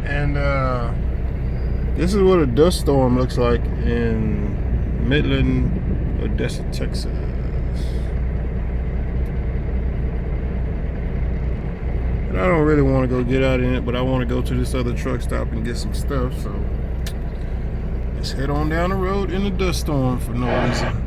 And this is what a dust storm looks like in Midland, Odessa, Texas. And I don't really want to go get out in it, but I want to go to this other truck stop and get some stuff. So let's head on down the road in the dust storm for no reason.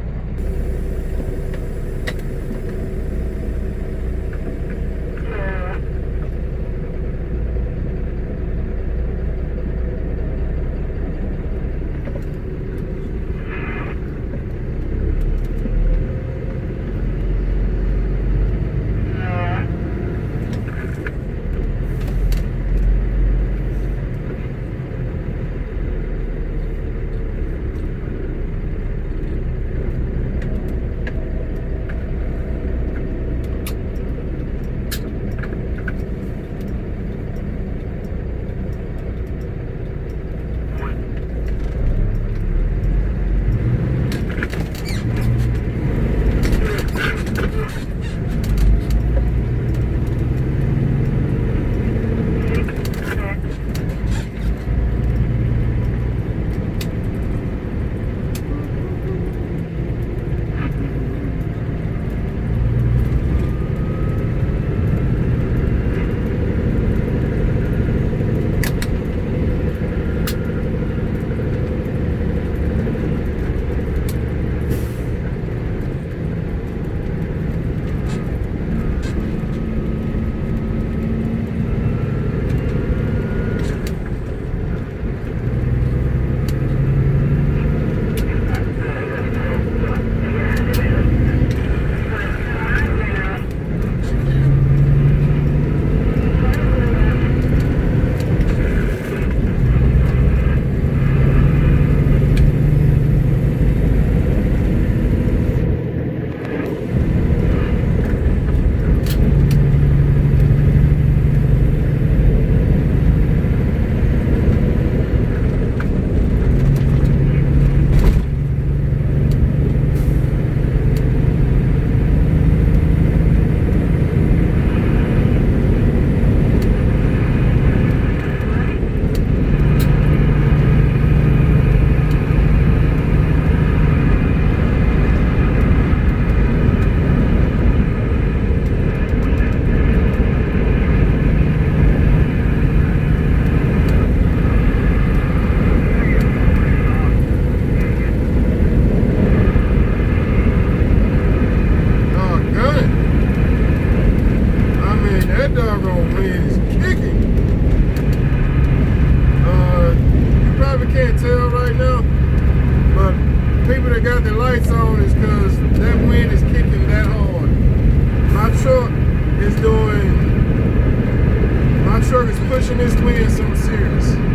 Pushing this wind so serious.